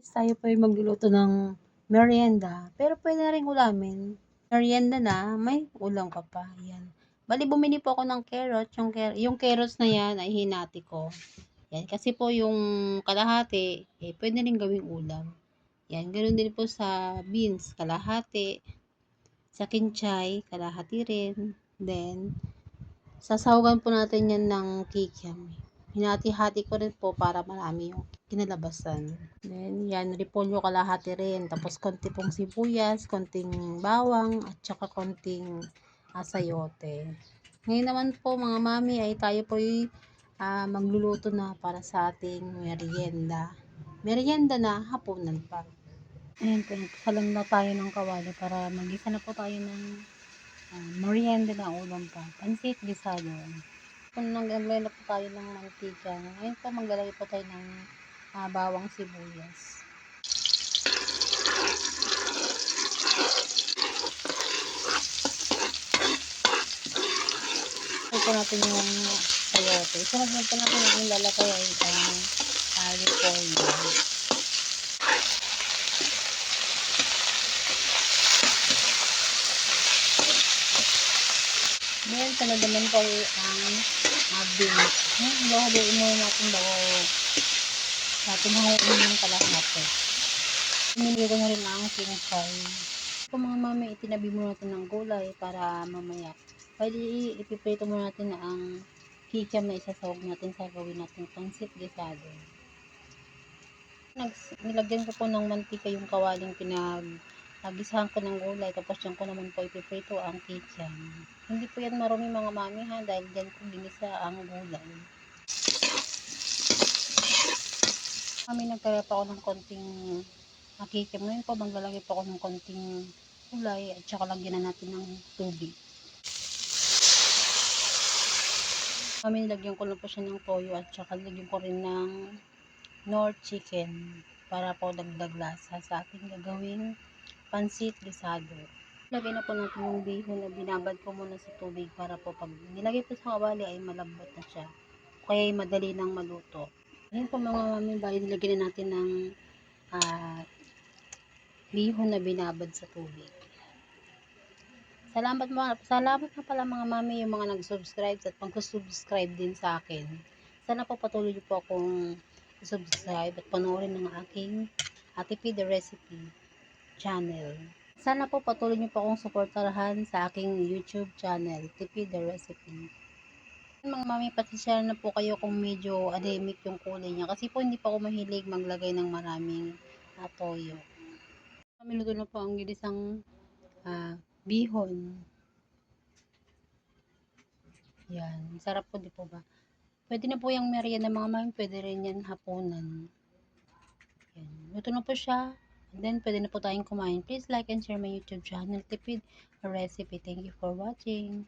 Tayo po ay magluluto ng merienda, pero pwede na ring ulamin. Merienda na, may ulam ka pa, yan. Bale bumili po ako ng carrot, yung carrots na yan ay hinati ko. Yan, kasi po yung kalahati, pwede rin gawing ulam. Yan, ganoon din po sa beans, kalahati. Sa kinchay, kalahati rin. Then, sasahugan po natin yan ng kikiam. Hinati-hati ko rin po para marami yung kinalabasan. Then, yan, repolyo kalahati rin. Tapos, konti pong sibuyas, konting bawang, at saka konting sayote. Ngayon naman po, mga mami, ay tayo po magluluto na para sa ating merienda. Merienda na, hapunan pa. Ayan po, nagpasalang na tayo ng kawali para mag-isa na po tayo ng merienda na ulam pa. Pansit gisado. Kung nag-alay na po tayo ng mantika, ngayon po maglalagay po tayo ng bawang sibuyas. Ito po natin yung sayote. Sunod na po natin yung lalakay ay repolyo. Then, sunod naman po ang beans. Haluin muna natin bago natin hanguin yung kalahati. Pinili ko na rin ang kinchay. Kung mga mami, itinabi muna natin ng gulay para mamaya. Pwede ipiprito muna natin na ang kikiam na isasawag natin sa gawin natin pansit gisado. Nilagyan ko po ng mantika yung kawaling nagisahan ko ng gulay, tapos dyan ko naman po ipiprito ang kikiam. Hindi po yan marumi mga mami ha, dahil dyan ko ginisa ang gulay. Kami nagkaya pa ako ng konting kikiam. Ngayon po maglalagay po ako ng konting gulay at saka lagyan na natin ng tubig. Kami nilagyan ko lang po siya ng toyo at saka lagyan ko rin ng Knorr chicken para po dagdag lasa sa ating gagawing pansit gisado. Lagay na po natin yung bihon na binabad ko muna sa tubig para po pag nilagay po sa kawali ay malambot na siya. Kaya ay madali nang maluto. Ayan po mga mami, bali nilagyan na natin ng bihon na binabad sa tubig. Salamat na pala mga mami yung mga nag-subscribe at mag-subscribe din sa akin. Sana po patuloy niyo po akong subscribe at panoorin ng aking Ate P The Recipe channel. Sana po patuloy niyo po akong suportahan sa aking YouTube channel, TP The Recipe. Mga mami, pasensya na po kayo kung medyo anemic yung kulay niya kasi po hindi pa ako mahilig maglagay ng maraming toyo. Kami luto na po ang ginisang bihon. Yan, sarap po, di po ba? Pwede na po yung merienda mga mami, pwede rin yan hapunan. Yan, luto na po siya. And then, pwede na po tayong kumain. Please like and share my YouTube channel, Tipid Recipe. Thank you for watching.